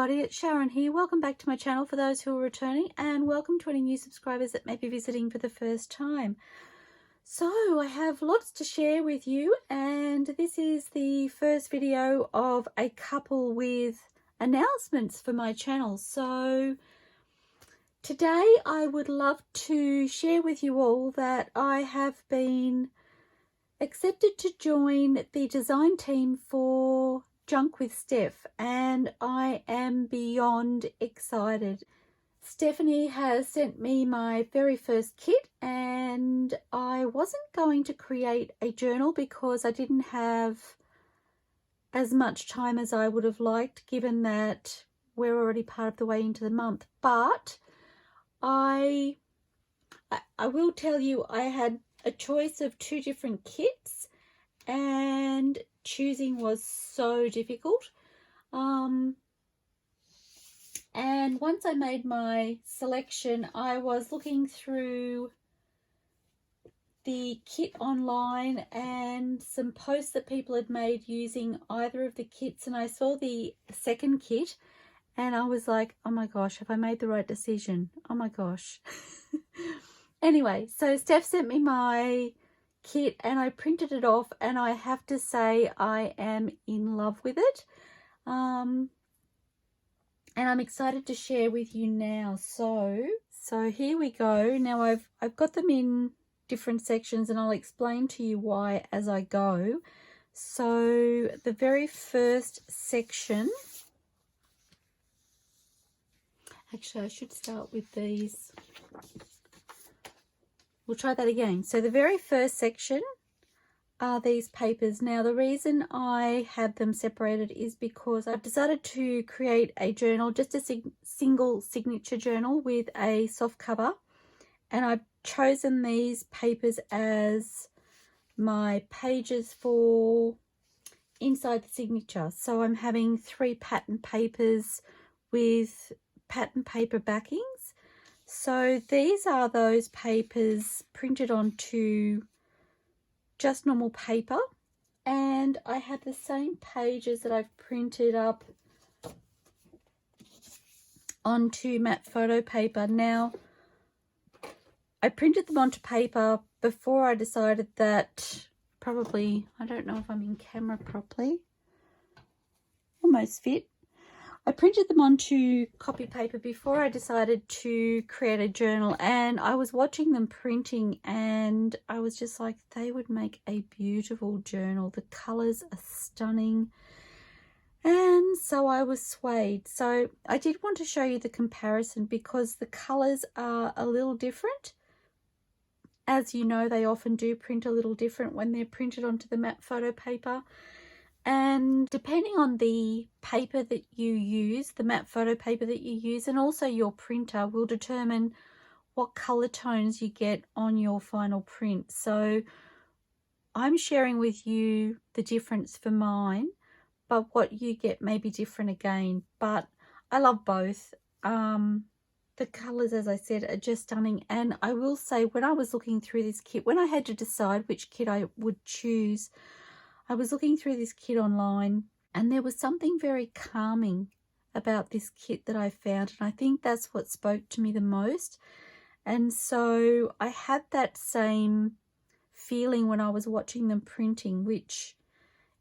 everybody, it's Sharon here. Welcome back to my channel for those who are returning, and welcome to any new subscribers that may be visiting for the first time. So I have lots to share with you, and this is the first video of a couple with announcements for my channel. So today I would love to share with you all that I have been accepted to join the design team for JunkWithSteph, and I am beyond excited. Stephanie has sent me my very first kit, and I wasn't going to create a journal because I didn't have as much time as I would have liked, given that we're already part of the way into the month. But I will tell you, I had a choice of 2 different kits, and choosing was so difficult. And once I made my selection, I was looking through the kit online and some posts that people had made using either of the kits, and I saw the second kit and I was like, oh my gosh, have I made the right decision? Oh my gosh. Anyway, so Steph sent me my kit and I printed it off, and I have to say I am in love with it. And I'm excited to share with you now. So here we go. Now I've got them in different sections, and I'll explain to you why as I go. So the very first section, actually I should start with these. We'll try that again. So the very first section are these papers. Now the reason I have them separated is because I've decided to create a journal, just a single signature journal with a soft cover, and I've chosen these papers as my pages for inside the signature. So I'm having 3 pattern papers with pattern paper backings. So these are those papers printed onto just normal paper, and I have the same pages that I've printed up onto matte photo paper. Now I printed them onto paper before I decided that probably, I don't know if I'm in camera properly, almost fit. I printed them onto copy paper before I decided to create a journal, and I was watching them printing and I was just like, they would make a beautiful journal. The colors are stunning, and so I was swayed. So I did want to show you the comparison because the colors are a little different. As you know, they often do print a little different when they're printed onto the matte photo paper. And depending on the paper that you use, the matte photo paper that you use, and also your printer, will determine what color tones you get on your final print. So I'm sharing with you the difference for mine, but what you get may be different again. But I love both. The colors, as I said, are just stunning. And I will say, when I was looking through this kit, when I had to decide which kit I would choose, I was looking through this kit online, and there was something very calming about this kit that I found, and I think that's what spoke to me the most. And so I had that same feeling when I was watching them printing, which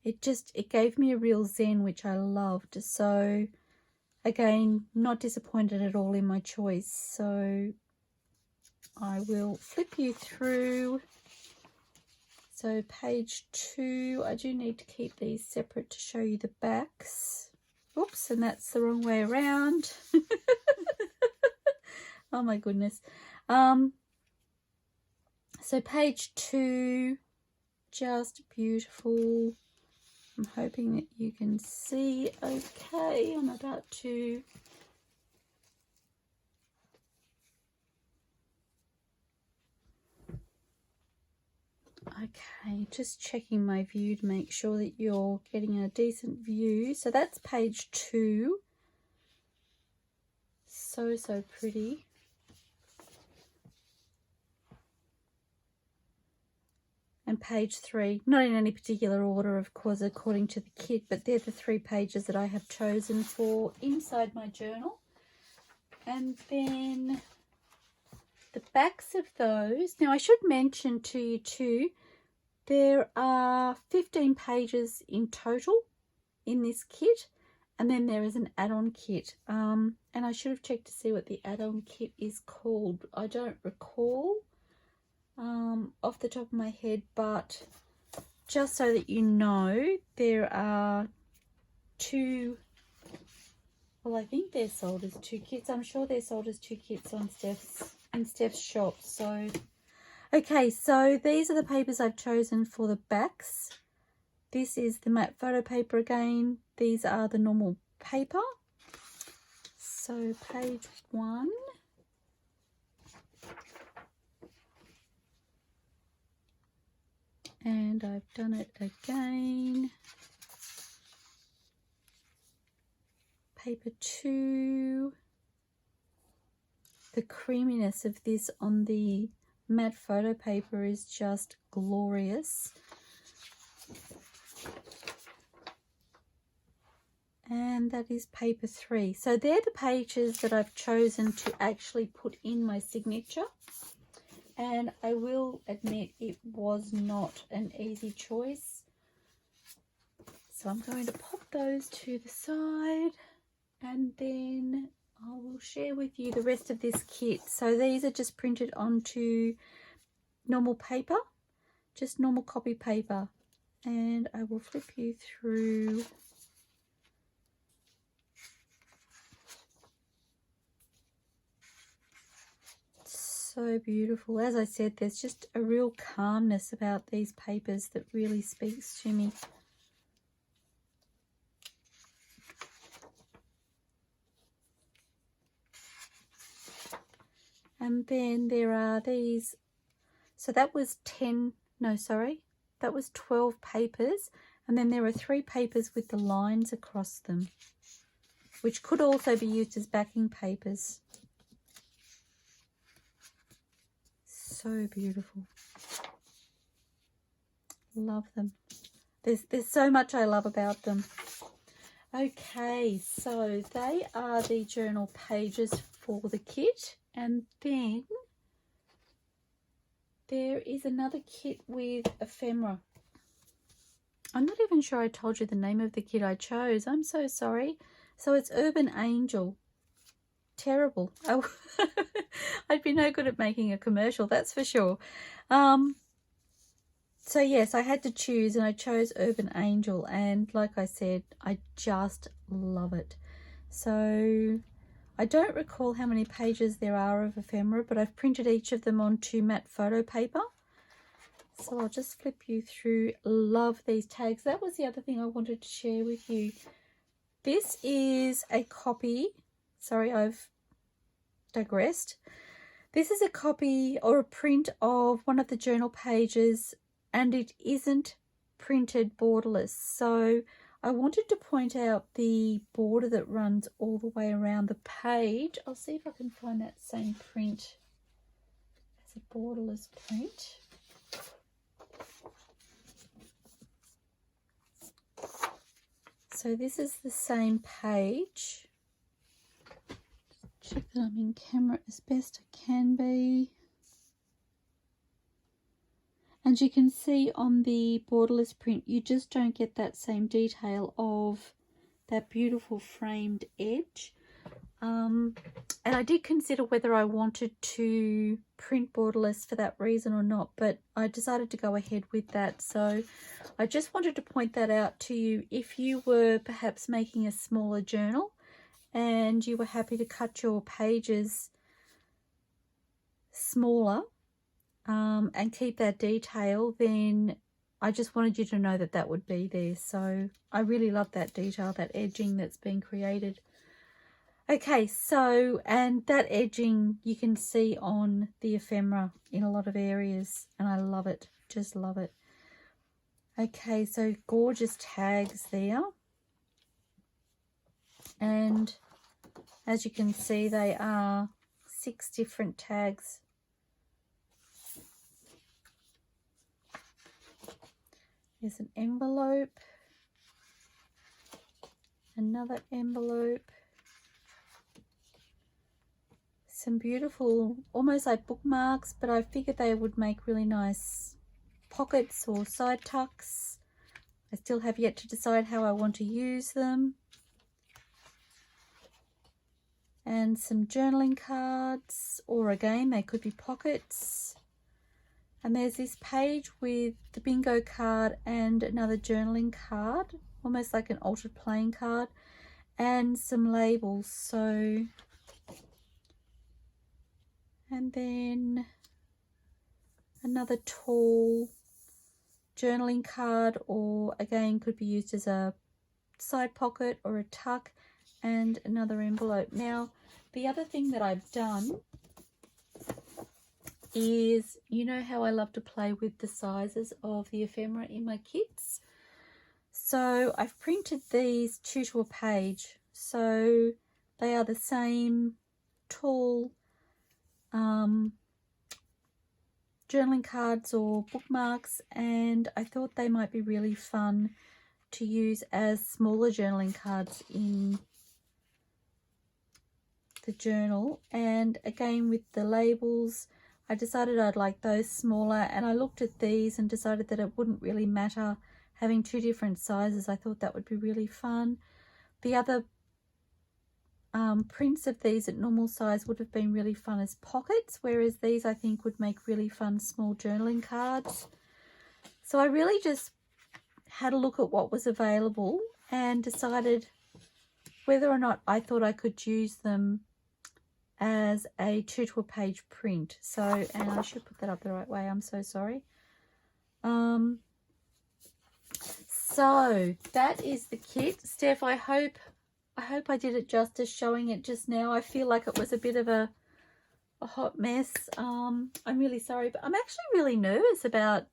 it gave me a real zen, which I loved. So again, not disappointed at all in my choice. So I will flip you through. So page 2, I do need to keep these separate to show you the backs. Oops, and that's the wrong way around. Oh my goodness. So page 2, just beautiful. I'm hoping that you can see okay. I'm about to... Okay, just checking my view to make sure that you're getting a decent view. So that's page 2. So pretty. And and page 3. Not in any particular order, of course, according to the kit, but they're the 3 pages that I have chosen for inside my journal. And then the backs of those. Now, I should mention to you too, there are 15 pages in total in this kit. And then there is an add-on kit. And I should have checked to see what the add-on kit is called. I don't recall off the top of my head, but just so that you know, there are 2, well, I think they're sold as 2 kits. I'm sure they're sold as 2 kits on Steph's shop. So, okay, so these are the papers I've chosen for the backs. This is the matte photo paper again. These are the normal paper. So page 1. And I've done it again. Paper 2. The creaminess of this on the matte photo paper is just glorious. And that is paper 3. So they're the pages that I've chosen to actually put in my signature. And I will admit it was not an easy choice. So I'm going to pop those to the side, and then I will share with you the rest of this kit. So these are just printed onto normal paper, just normal copy paper. And I will flip you through so beautiful. As I said, there's just a real calmness about these papers that really speaks to me. And then there are these. So that was 12 papers. And then there are 3 papers with the lines across them, which could also be used as backing papers. So beautiful. Love them. There's so much I love about them. Okay, so they are the journal pages for the kit. And then there is another kit with ephemera. I'm not even sure I told you the name of the kit I chose. I'm so sorry. So it's Urban Angel. Terrible. Oh, I'd be no good at making a commercial, that's for sure. So yes, I had to choose, and I chose Urban Angel, and like I said, I just love it. So I don't recall how many pages there are of ephemera, but I've printed each of them onto matte photo paper. So I'll just flip you through. Love these tags. That was the other thing I wanted to share with you. This is a copy. Sorry, I've digressed. This is a copy or a print of one of the journal pages, and it isn't printed borderless. So I wanted to point out the border that runs all the way around the page. I'll see if I can find that same print as a borderless print. So this is the same page. Check that I'm in camera as best I can be. And you can see on the borderless print, you just don't get that same detail of that beautiful framed edge. And I did consider whether I wanted to print borderless for that reason or not, but I decided to go ahead with that. So I just wanted to point that out to you. If you were perhaps making a smaller journal and you were happy to cut your pages smaller and keep that detail, then I just wanted you to know that that would be there. So I really love that detail, that edging that's been created. Okay, so, and that edging you can see on the ephemera in a lot of areas, and I love it, just love it. Okay, so gorgeous tags there. And as you can see, they are 6 different tags. There's an envelope, another envelope, some beautiful, almost like bookmarks, but I figured they would make really nice pockets or side tucks. I still have yet to decide how I want to use them. And some journaling cards, or again, they could be pockets. And there's this page with the bingo card and another journaling card, almost like an altered playing card, and some labels. So, and then another tall journaling card, or again could be used as a side pocket or a tuck, and another envelope. Now, the other thing that I've done is, you know how I love to play with the sizes of the ephemera in my kits. So I've printed these 2 to a page. So they are the same tall journaling cards or bookmarks, and I thought they might be really fun to use as smaller journaling cards in the journal. And again, with the labels, I decided I'd like those smaller, and I looked at these and decided that it wouldn't really matter having 2 different sizes. I thought that would be really fun. The other prints of these at normal size would have been really fun as pockets, whereas these I think would make really fun small journaling cards. So I really just had a look at what was available and decided whether or not I thought I could use them as a 2 to a page print. So, and I should put that up the right way, I'm so sorry. So that is the kit. Steph, I hope I did it justice showing it just now. I feel like it was a bit of a hot mess. I'm really sorry, but I'm actually really nervous about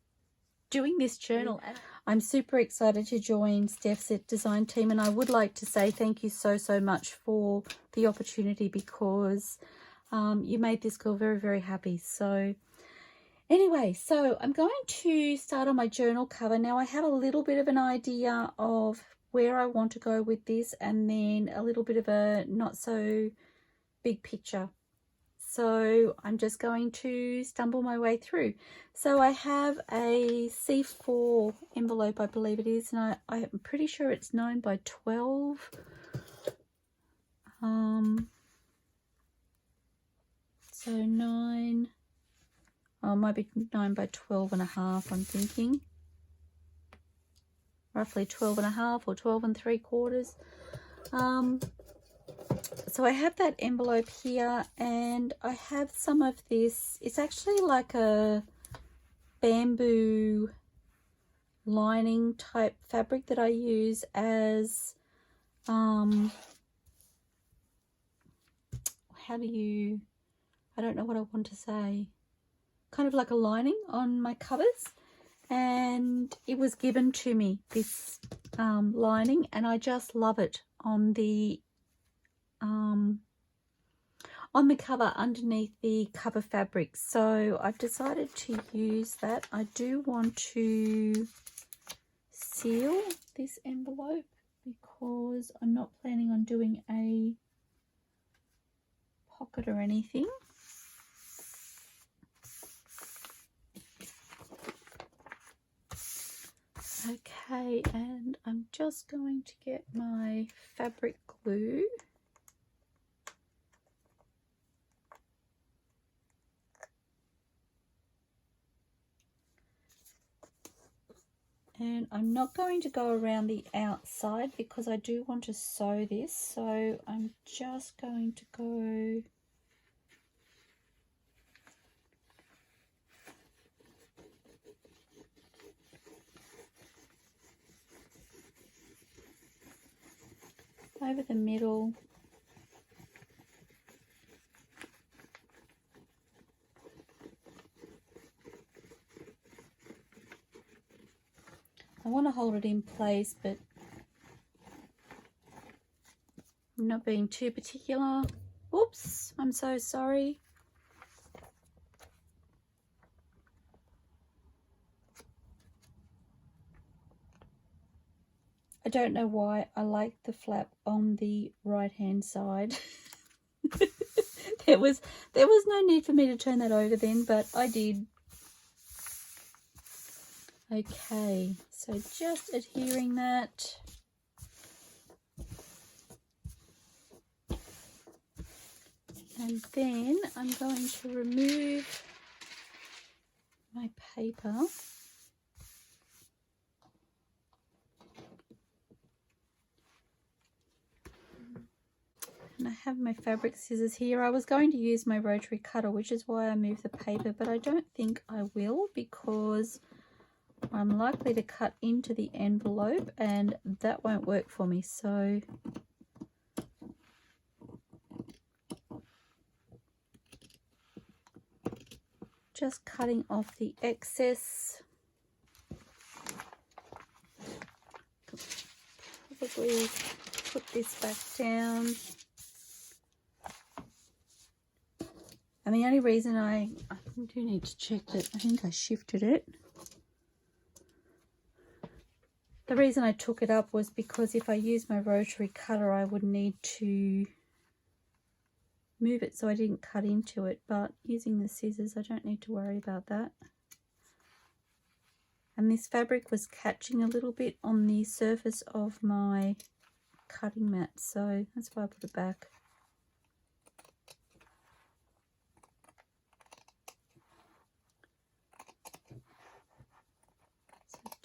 doing this journal. I'm super excited to join Steph's design team, and I would like to say thank you so much for the opportunity, because you made this girl very, very happy. So anyway, so I'm going to start on my journal cover. Now I have a little bit of an idea of where I want to go with this, and then a little bit of a not so big picture. So I'm just going to stumble my way through. So I have a C4 envelope, I believe it is, and I'm pretty sure it's 9 by 12. So 9, oh, it might be 9 by 12 and a half, I'm thinking. Roughly 12 and a half or 12 and 3/4. So I have that envelope here, and I have some of this. It's actually like a bamboo lining type fabric that I use as I don't know what I want to say, kind of like a lining on my covers. And it was given to me, this lining, and I just love it on the cover underneath the cover fabric. So I've decided to use that. I do want to seal this envelope because I'm not planning on doing a pocket or anything. Okay, and I'm just going to get my fabric glue. And I'm not going to go around the outside because I do want to sew this. So I'm just going to go over the middle. I want to hold it in place, but I'm not being too particular. Oops, I'm so sorry. I don't know why I like the flap on the right hand side. there was no need for me to turn that over then, but I did. Okay, so just adhering that. And then I'm going to remove my paper. And I have my fabric scissors here. I was going to use my rotary cutter, which is why I moved the paper, but I don't think I will because I'm likely to cut into the envelope and that won't work for me. So just cutting off the excess. Probably put this back down. And the only reason I do need to check that, I think I shifted it. The reason I took it up was because if I use my rotary cutter, I would need to move it so I didn't cut into it. But using the scissors, I don't need to worry about that. And this fabric was catching a little bit on the surface of my cutting mat, so that's why I put it back.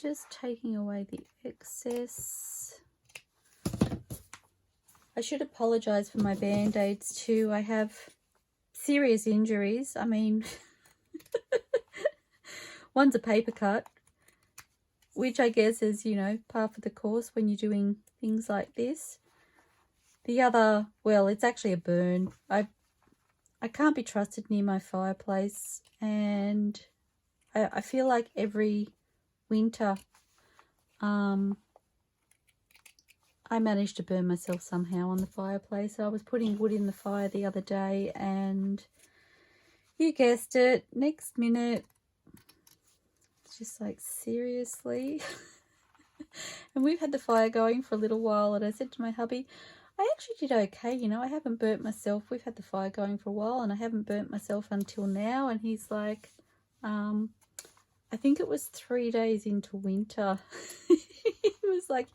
Just taking away the excess. I should apologize for my band-aids too. I have serious injuries. I mean, one's a paper cut, which I guess is, you know, par for the course when you're doing things like this. The other, well, it's actually a burn. I can't be trusted near my fireplace, and I feel like every winter I managed to burn myself somehow on the fireplace. I was putting wood in the fire the other day and you guessed it, next minute it's just like, seriously. And we've had the fire going for a little while, and I said to my hubby, I actually did okay, you know, I haven't burnt myself. We've had the fire going for a while and I haven't burnt myself until now. And he's like, I think it was 3 days into winter. He was like,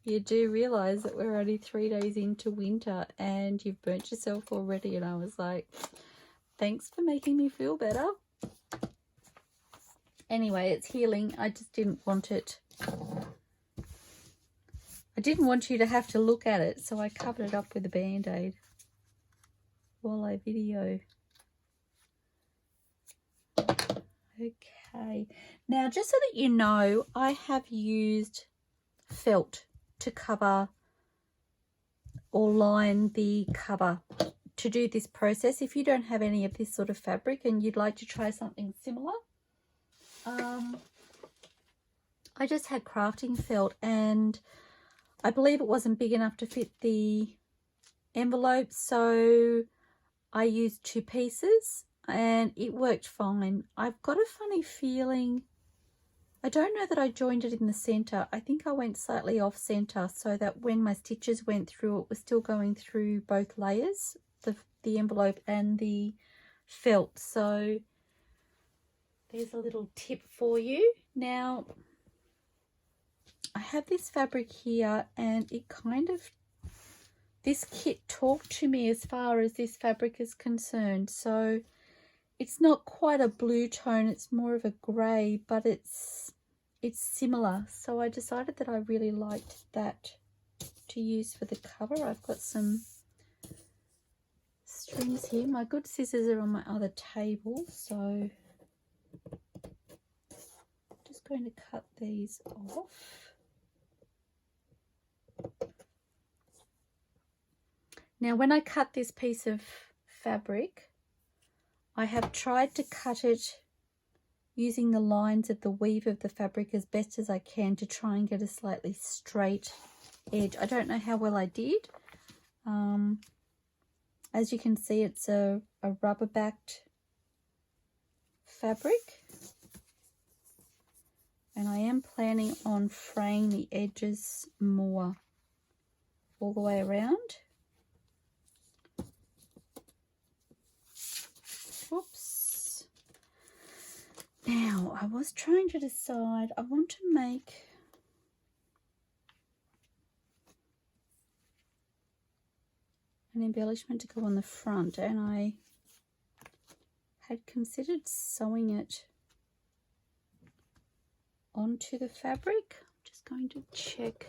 you do realise that we're only 3 days into winter and you've burnt yourself already. And I was like, thanks for making me feel better. Anyway, it's healing. I just didn't want it. I didn't want you to have to look at it, so I covered it up with a band-aid while I video. Okay, now just so that you know, I have used felt to cover or line the cover to do this process. If you don't have any of this sort of fabric and you'd like to try something similar, I just had crafting felt and I believe it wasn't big enough to fit the envelope, so I used 2 pieces and it worked fine. I've got a funny feeling, I don't know that I joined it in the center. I think I went slightly off center so that when my stitches went through, it was still going through both layers, the envelope and the felt. So there's a little tip for you. Now I have this fabric here and it kind of, this kit talked to me as far as this fabric is concerned. So it's not quite a blue tone, it's more of a grey, but it's similar. So I decided that I really liked that to use for the cover. I've got some strings here. My good scissors are on my other table, so I'm just going to cut these off. Now when I cut this piece of fabric, I have tried to cut it using the lines of the weave of the fabric as best as I can to try and get a slightly straight edge. I don't know how well I did. As you can see, it's a rubber backed fabric, and I am planning on fraying the edges more all the way around. Whoops. Now, I was trying to decide, I want to make an embellishment to go on the front, and I had considered sewing it onto the fabric. I'm just going to check.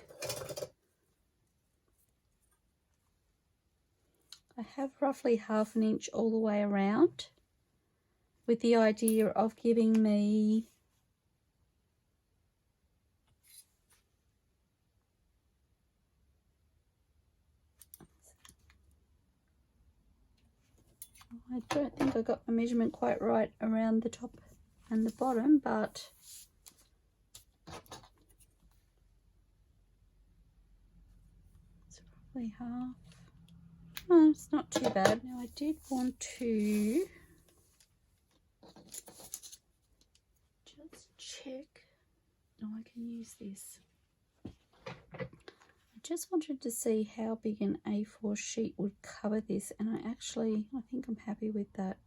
I have roughly 1/2 inch all the way around, with the idea of giving me I don't think I got my measurement quite right around the top and the bottom, but it's roughly 1/2. Oh, it's not too bad. Now I did want to just check. Oh, I can use this. I just wanted to see how big an A4 sheet would cover this, and I think I'm happy with that.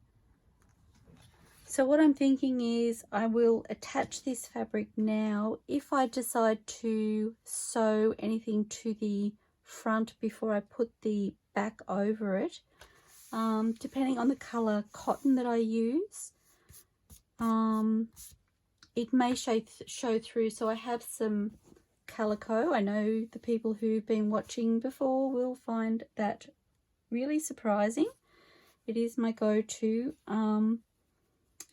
So what I'm thinking is I will attach this fabric now. If I decide to sew anything to the front before I put the back over it, depending on the color cotton that I use, it may show through. So I have some calico. I know the people who've been watching before will find that really surprising. It is my go-to, and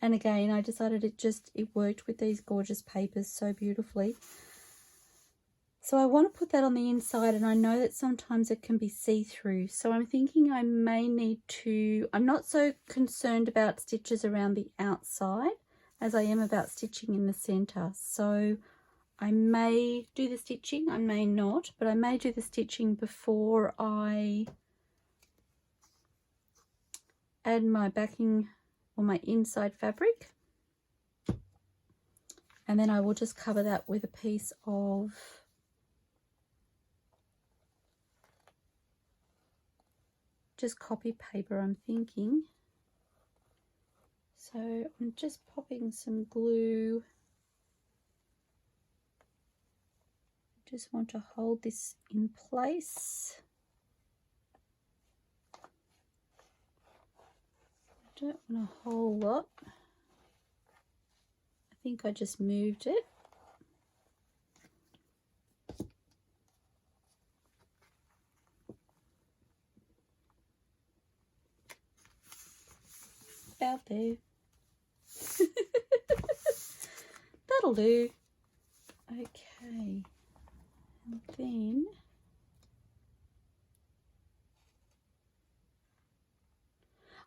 again I decided it worked with these gorgeous papers so beautifully. So I want to put that on the inside, and I know that sometimes it can be see-through, so I'm thinking I may need to, I'm not so concerned about stitches around the outside as I am about stitching in the center. So I may do the stitching, I may not, but I may do the stitching before I add my backing or my inside fabric, and then I will just cover that with a piece of just copy paper, I'm thinking. So I'm just popping some glue. I just want to hold this in place. I don't want a whole lot. I think I just moved it. About there. That'll do. Okay. And then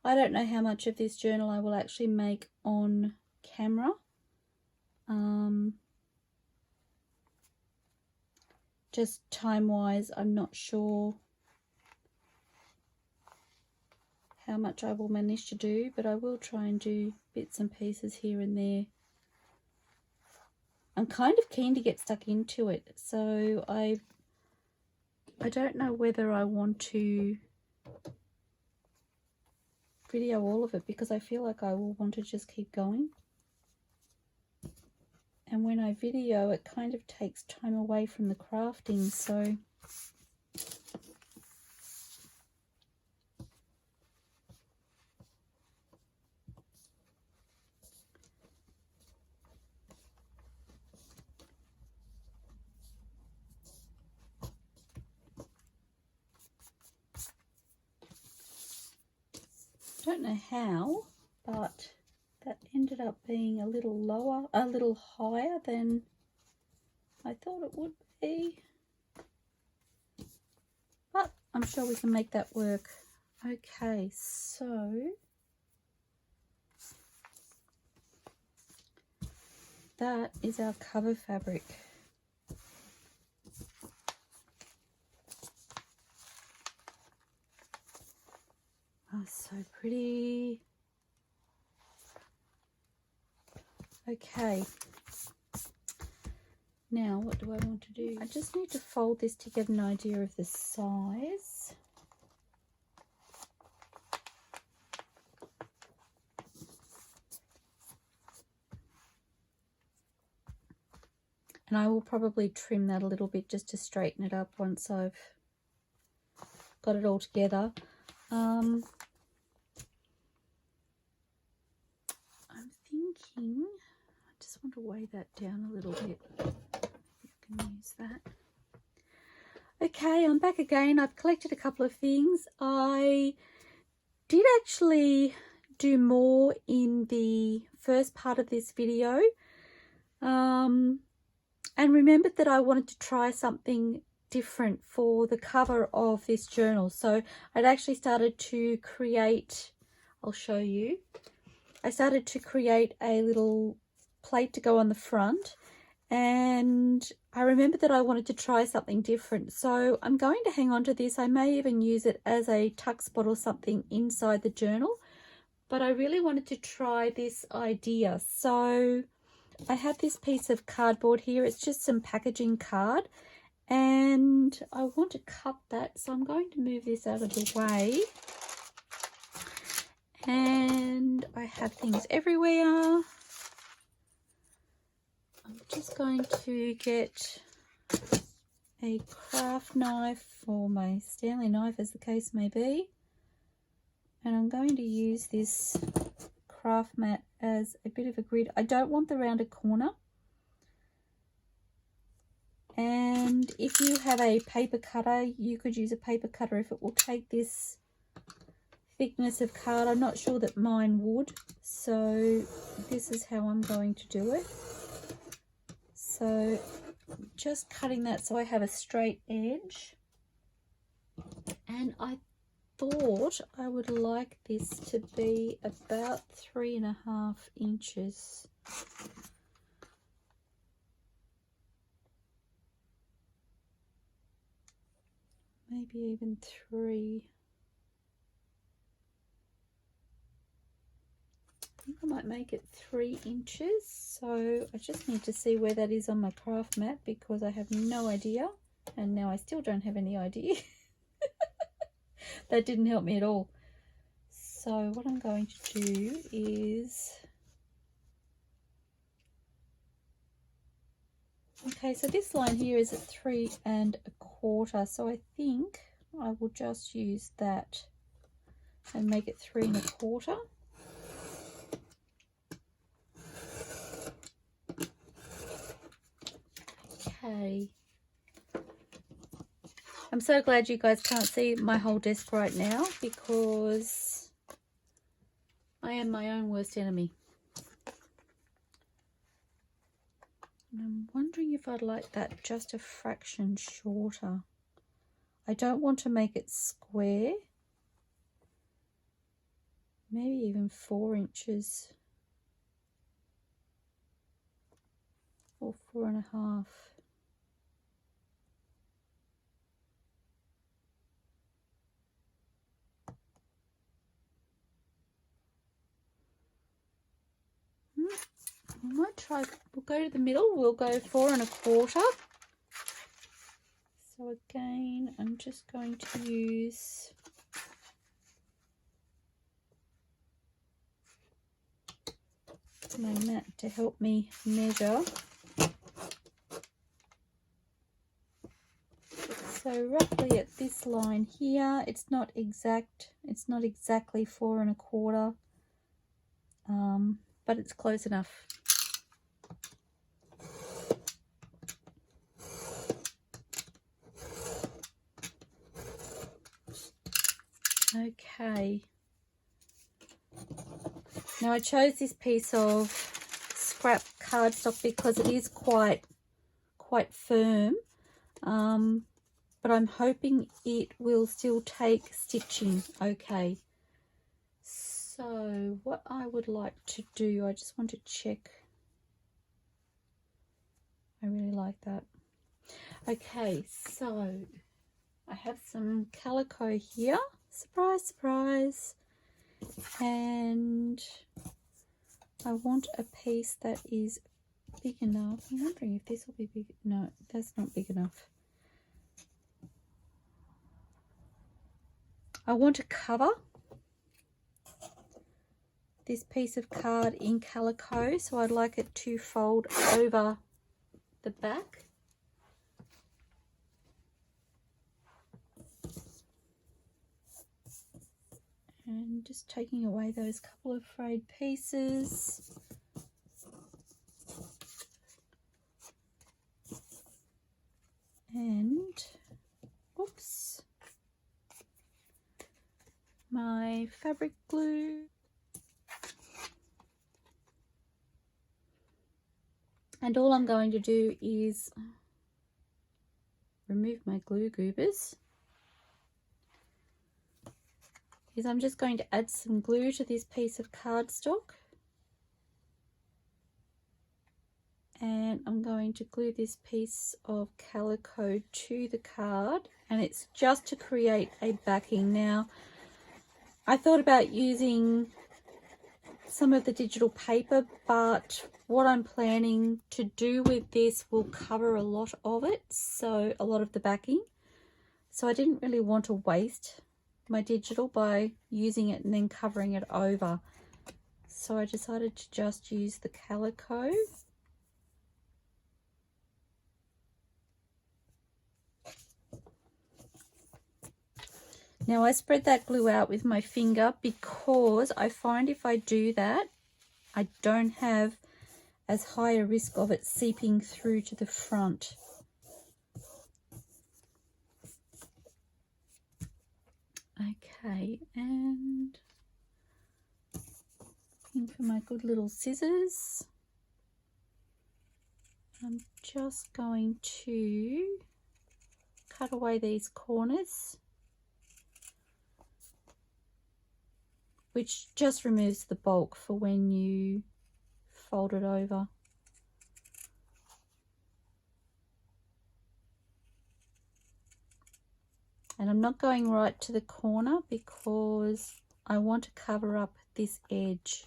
I don't know how much of this journal I will actually make on camera. Just time-wise, I'm not sure how much I will manage to do, but I will try and do bits and pieces here and there. I'm kind of keen to get stuck into it, so I don't know whether I want to video all of it, because I feel like I will want to just keep going. And when I video, it kind of takes time away from the crafting, so I don't know how, but that ended up being a little lower, a little higher than I thought it would be. But I'm sure we can make that work. Okay, so that is our cover fabric. Oh, so pretty. Okay, Now, what do I want to do? I just need to fold this to get an idea of the size. And I will probably trim that a little bit just to straighten it up once I've got it all together. I'm thinking, I just want to weigh that down a little bit. You can use that. Okay, I'm back again. I've collected a couple of things. I did actually do more in the first part of this video. And remembered that I wanted to try something different for the cover of this journal. So I'd actually started to create, I'll show you. I started to create a little plate to go on the front, and I remembered that I wanted to try something different. So I'm going to hang on to this. I may even use it as a tuck spot or something inside the journal, but I really wanted to try this idea. So I have this piece of cardboard here. It's just some packaging card, and I want to cut that, so I'm going to move this out of the way. And I have things everywhere. I'm just going to get a craft knife, or my Stanley knife as the case may be, and I'm going to use this craft mat as a bit of a grid. I don't want the rounded corner, and if you have a paper cutter, you could use a paper cutter if it will take this thickness of card. I'm not sure that mine would, so this is how I'm going to do it. So just cutting that so I have a straight edge, and I thought I would like this to be about 3.5 inches. Maybe even 3. I think I might make it 3 inches. So I just need to see where that is on my craft mat, because I have no idea, and now I still don't have any idea. That didn't help me at all. So what I'm going to do is, okay, so this line here is at 3 1/4, so I think I will just use that and make it 3 1/4. Okay. I'm so glad you guys can't see my whole desk right now, because I am my own worst enemy. And I'm wondering if I'd like that just a fraction shorter. I don't want to make it square. Maybe even 4 inches. Or 4.5. I might try, we'll go to the middle, we'll go 4 1/4. So again, I'm just going to use my mat to help me measure. So roughly at this line here, it's not exact, it's not exactly 4 1/4, but it's close enough. Okay, now I chose this piece of scrap cardstock because it is quite firm, but I'm hoping it will still take stitching. Okay, so what I would like to do, I just want to check. I really like that. Okay, so I have some calico here. Surprise, surprise. And I want a piece that is big enough. I'm wondering if this will be big. No, that's not big enough. I want to cover this piece of card in calico, so I'd like it to fold over the back. And just taking away those couple of frayed pieces. And, oops, my fabric glue. And all I'm going to do is remove my glue goobers. I'm just going to add some glue to this piece of cardstock. And I'm going to glue this piece of calico to the card, and it's just to create a backing. Now, I thought about using some of the digital paper, but what I'm planning to do with this will cover a lot of it, so a lot of the backing. So I didn't really want to waste my digital by using it and then covering it over. So I decided to just use the calico. Now I spread that glue out with my finger because I find if I do that, I don't have as high a risk of it seeping through to the front. Okay, and looking for my good little scissors. I'm just going to cut away these corners, which just removes the bulk for when you fold it over. And I'm not going right to the corner because I want to cover up this edge.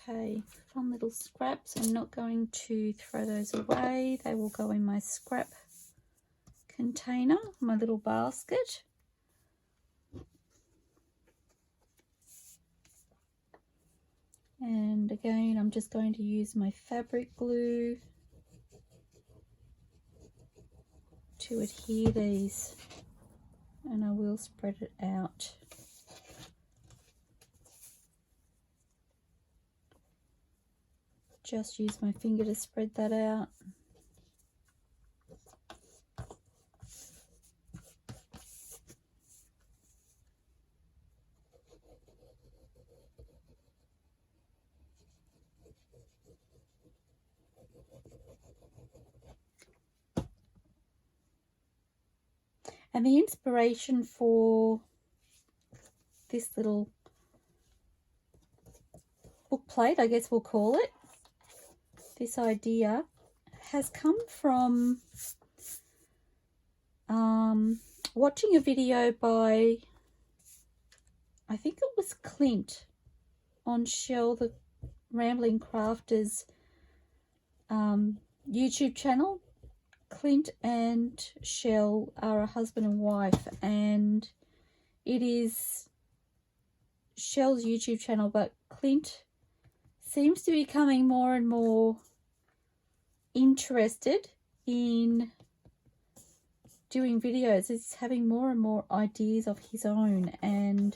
Okay, fun little scraps. I'm not going to throw those away. They will go in my scrap container, my little basket. And again, I'm just going to use my fabric glue to adhere these, and I will spread it out. Just use my finger to spread that out. And the inspiration for this little book plate, I guess we'll call it, this idea has come from watching a video by, I think it was Clint, on Shell the Rambling Crafter's YouTube channel. Clint and Shell are a husband and wife, and it is Shell's YouTube channel, but Clint seems to be becoming more and more interested in doing videos. He's having more and more ideas of his own, and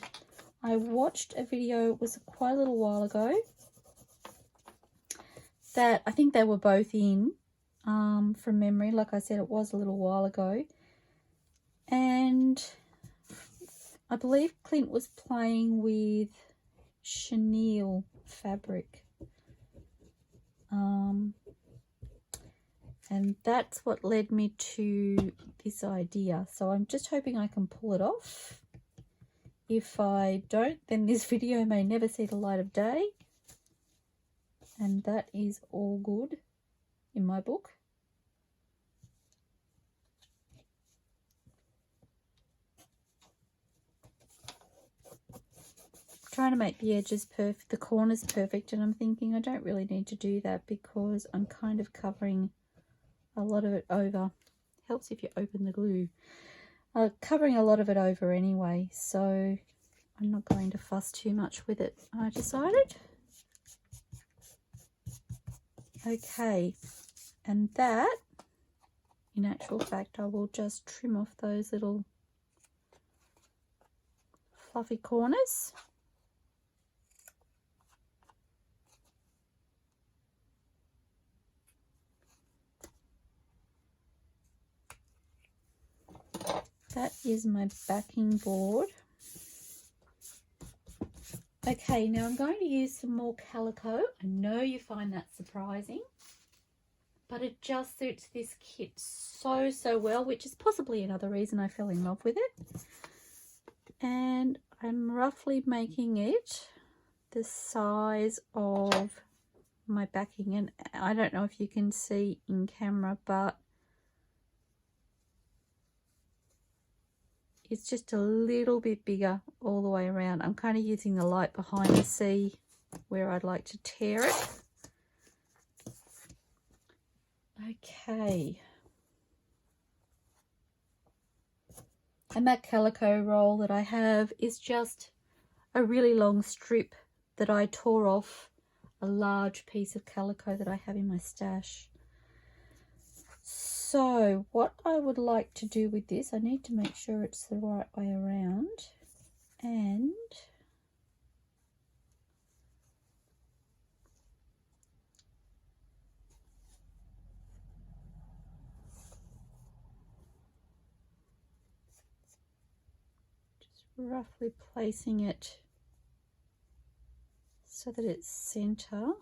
I watched a video, it was quite a little while ago, that I think they were both in, from memory. Like I said, it was a little while ago, and I believe Clint was playing with chenille fabric, and that's what led me to this idea. So I'm just hoping I can pull it off. If I don't, then this video may never see the light of day, and that is all good in my book. trying to make the edges perfect, the corners perfect, and I'm thinking I don't really need to do that because I'm kind of covering a lot of it over. Helps if you open the glue. Covering a lot of it over anyway, so I'm not going to fuss too much with it, I decided. Okay, and that, in actual fact, I will just trim off those little fluffy corners. That is my backing board. Okay, now I'm going to use some more calico. I know you find that surprising, but it just suits this kit so well, which is possibly another reason I fell in love with it. And I'm roughly making it the size of my backing, and I don't know if you can see in camera, but it's just a little bit bigger all the way around. I'm kind of using the light behind to see where I'd like to tear it. Okay. And that calico roll that I have is just a really long strip that I tore off a large piece of calico that I have in my stash. So what I would like to do with this, I need to make sure it's the right way around, and just roughly placing it so that it's center.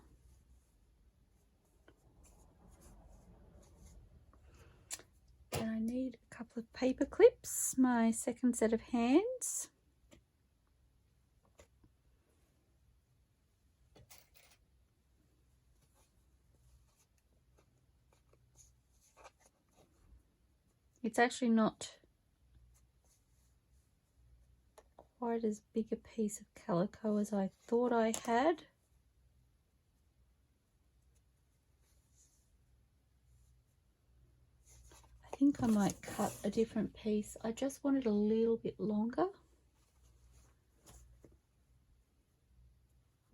And I need a couple of paper clips, my second set of hands. It's actually not quite as big a piece of calico as I thought I had. I think I might cut a different piece. I just want it a little bit longer. I'm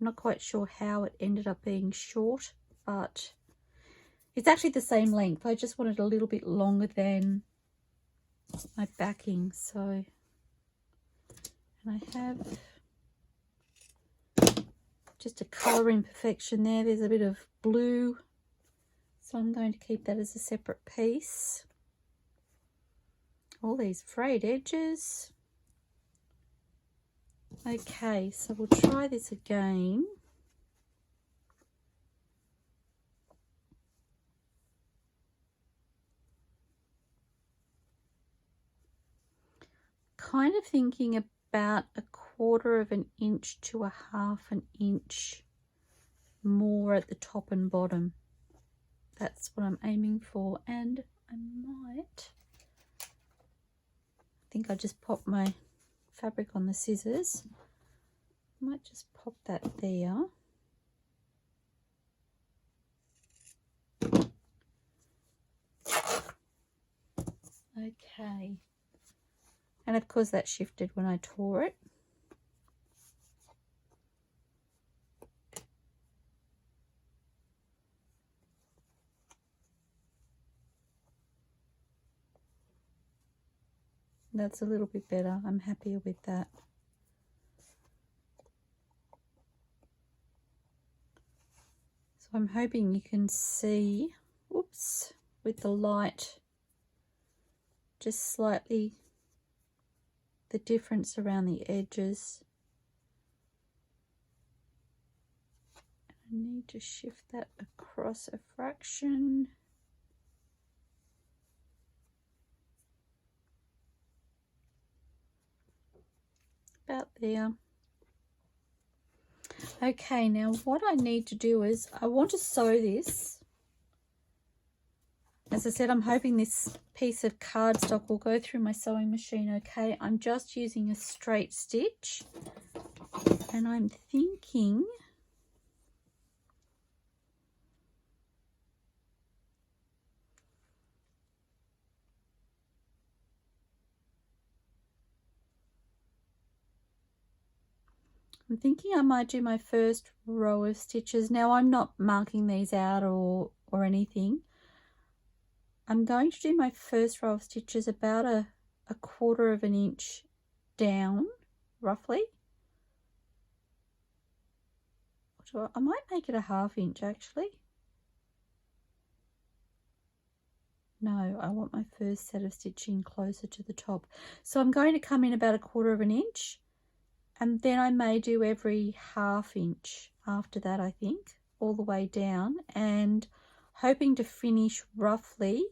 not quite sure how it ended up being short, but it's actually the same length. I just want it a little bit longer than my backing. So, and I have just a colour imperfection there. There's a bit of blue, so I'm going to keep that as a separate piece. All these frayed edges. Okay, so we'll try this again. Kind of thinking about 1/4 of an inch to 1/2 an inch more at the top and bottom. That's what I'm aiming for, and I think I just popped my fabric on the scissors. I might just pop that there. Okay, and of course that shifted when I tore it. That's a little bit better. I'm happier with that. So I'm hoping you can see, oops, with the light, just slightly the difference around the edges. I need to shift that across a fraction. About there. Okay, now what I need to do is I want to sew this. As I said, I'm hoping this piece of cardstock will go through my sewing machine okay. I'm just using a straight stitch. And I'm thinking I might do my first row of stitches. Now I'm not marking these out or anything. I'm going to do my first row of stitches about a 1/4 of an inch down, roughly. I might make it a 1/2 inch actually. No, I want my first set of stitching closer to the top. So I'm going to come in about a 1/4 of an inch, and then I may do every 1/2 inch after that, I think, all the way down, and hoping to finish roughly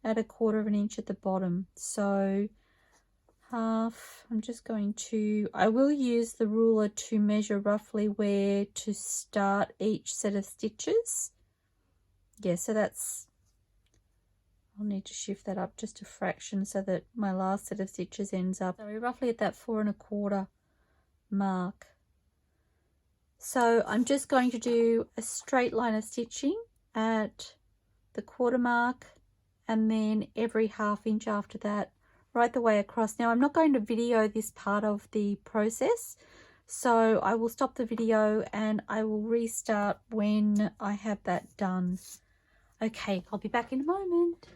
at a 1/4 of an inch at the bottom. So half, I will use the ruler to measure roughly where to start each set of stitches. Yeah, so I'll need to shift that up just a fraction so that my last set of stitches ends up roughly at that 4 1/4 mark. So I'm just going to do a straight line of stitching at the 1/4 mark, and then every 1/2 inch after that, right the way across. Now I'm not going to video this part of the process, so I will stop the video and I will restart when I have that done. Okay, I'll be back in a moment.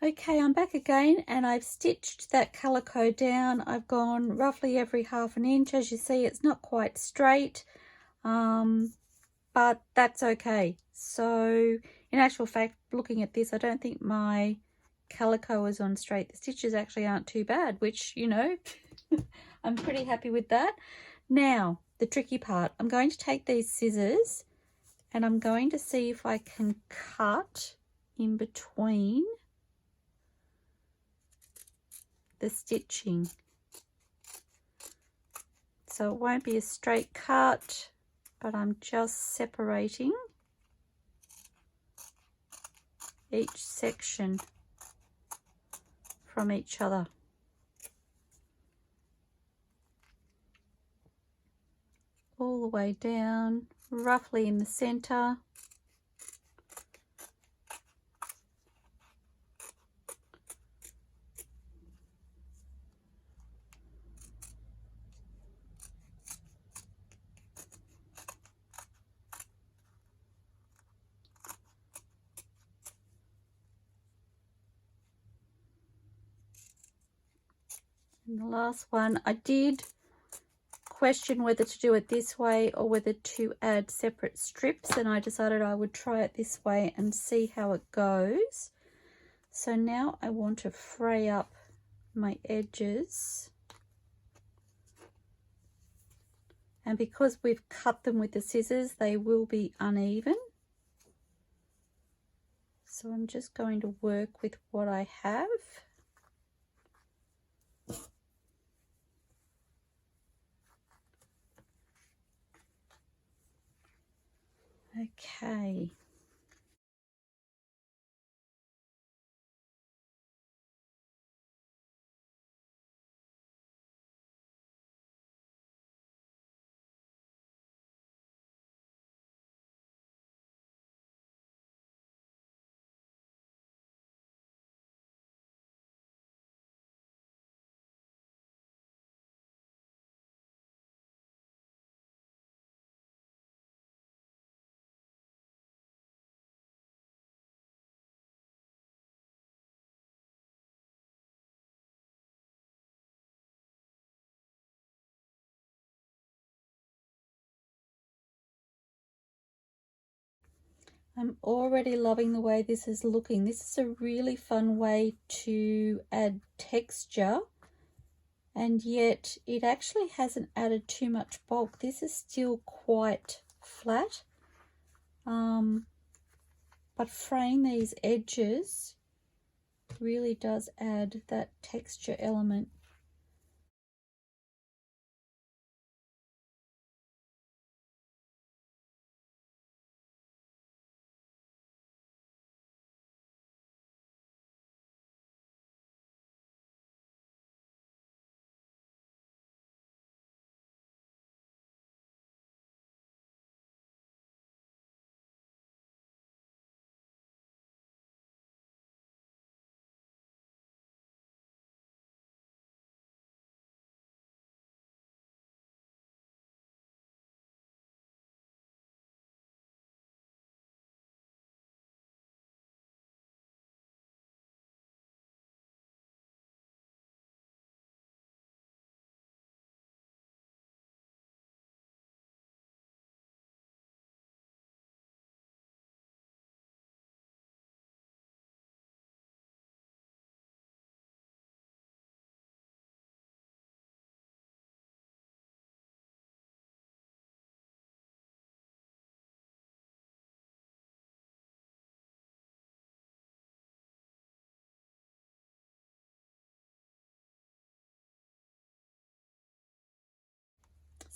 Okay, I'm back again, and I've stitched that calico down. I've gone roughly every 1/2 an inch. As you see, it's not quite straight, but that's okay. So in actual fact, looking at this, I don't think my calico is on straight. The stitches actually aren't too bad, which, you know, I'm pretty happy with that. Now, the tricky part, I'm going to take these scissors and I'm going to see if I can cut in between the stitching. So it won't be a straight cut, but I'm just separating each section from each other. All the way down, roughly in the center. And the last one, I did question whether to do it this way or whether to add separate strips, and I decided I would try it this way and see how it goes. So now I want to fray up my edges, and because we've cut them with the scissors, they will be uneven. So I'm just going to work with what I have. Okay. I'm already loving the way this is looking. This is a really fun way to add texture, and yet it actually hasn't added too much bulk. This is still quite flat, but fraying these edges really does add that texture element.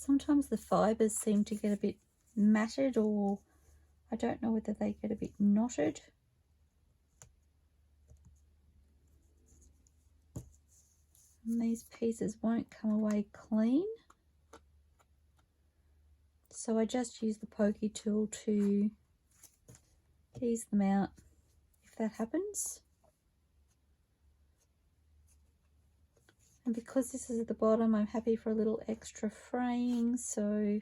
sometimes the fibers seem to get a bit matted, or I don't know whether they get a bit knotted. And these pieces won't come away clean. So I just use the pokey tool to ease them out if that happens. And because this is at the bottom, I'm happy for a little extra fraying, so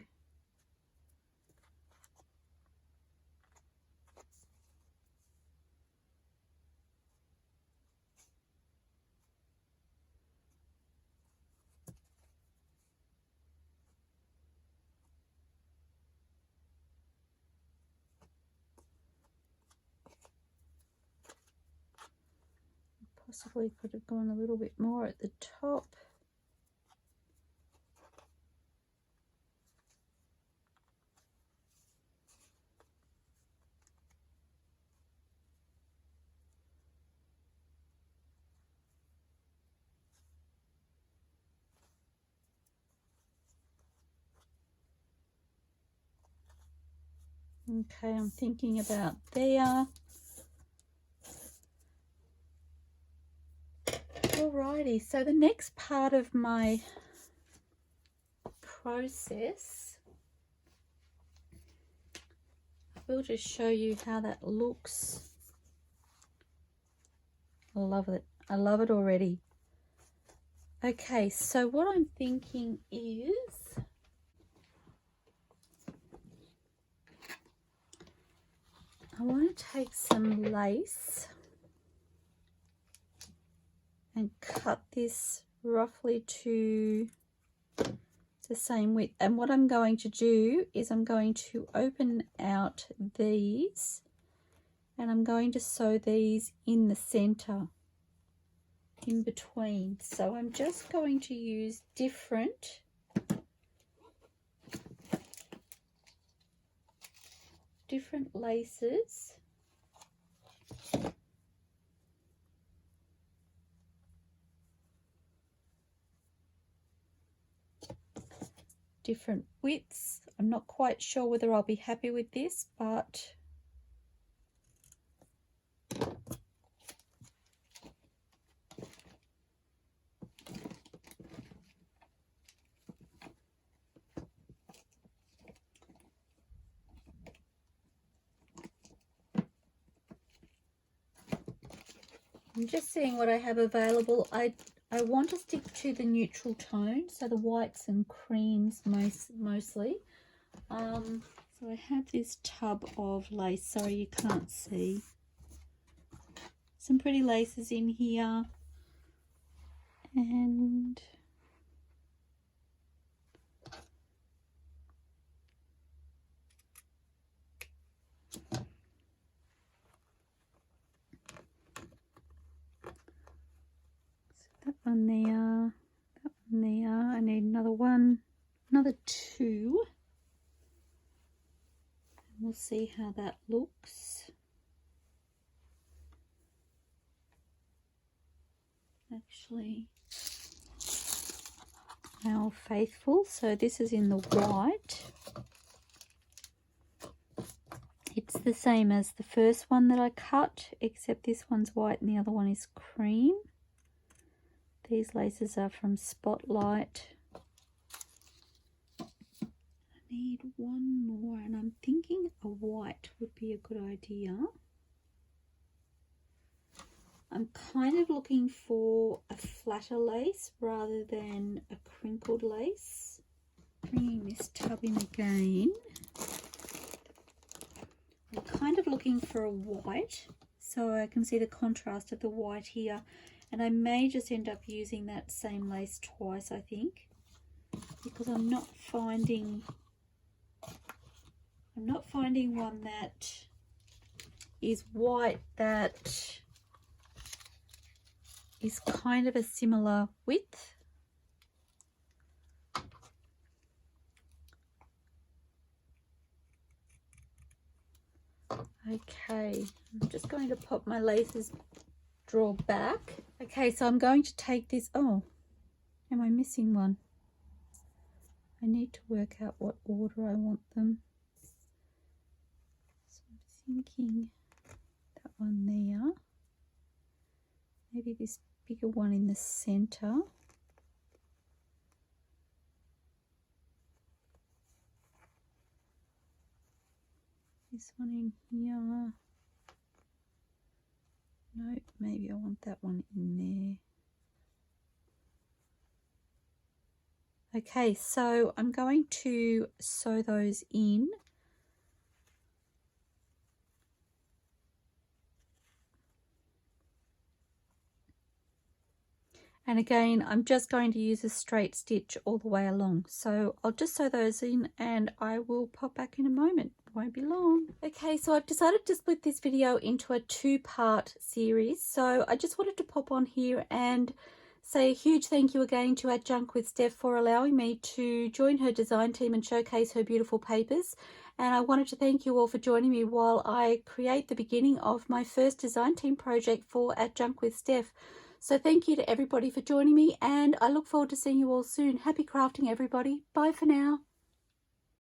possibly could have gone a little bit more at the top. Okay, I'm thinking about there. Alrighty, so the next part of my process, we'll just show you how that looks. I love it. I love it already. Okay, so what I'm thinking is I want to take some lace and cut this roughly to the same width. And what I'm going to do is I'm going to open out these and I'm going to sew these in the center, in between. So I'm just going to use different laces. Different widths. I'm not quite sure whether I'll be happy with this, but I'm just seeing what I have available. I want to stick to the neutral tone, so the whites and creams mostly. So I have this tub of lace. Sorry, you can't see. Some pretty laces in here. And that one there, that one there. I need another one, another two. And we'll see how that looks. Actually, how faithful. So this is in the white. It's the same as the first one that I cut, except this one's white and the other one is cream. These laces are from Spotlight. I need one more, and I'm thinking a white would be a good idea. I'm kind of looking for a flatter lace rather than a crinkled lace. Bringing this tub in again. I'm kind of looking for a white, so I can see the contrast of the white here. And I may just end up using that same lace twice, I think, because I'm not finding one that is white that is kind of a similar width. Okay, I'm just going to pop my laces drawer back. Okay, so I'm going to take this. Oh, am I missing one? I need to work out what order I want them. So I'm thinking that one there. Maybe this bigger one in the center. This one in here. No, maybe I want that one in there. Okay, so I'm going to sew those in. And again, I'm just going to use a straight stitch all the way along. So I'll just sew those in and I will pop back in a moment. Won't be long. Okay, so I've decided to split this video into a two-part series. So I just wanted to pop on here and say a huge thank you again to @JunkWithSteph for allowing me to join her design team and showcase her beautiful papers. And I wanted to thank you all for joining me while I create the beginning of my first design team project for @JunkWithSteph. So thank you to everybody for joining me, and I look forward to seeing you all soon. Happy crafting, everybody. Bye for now.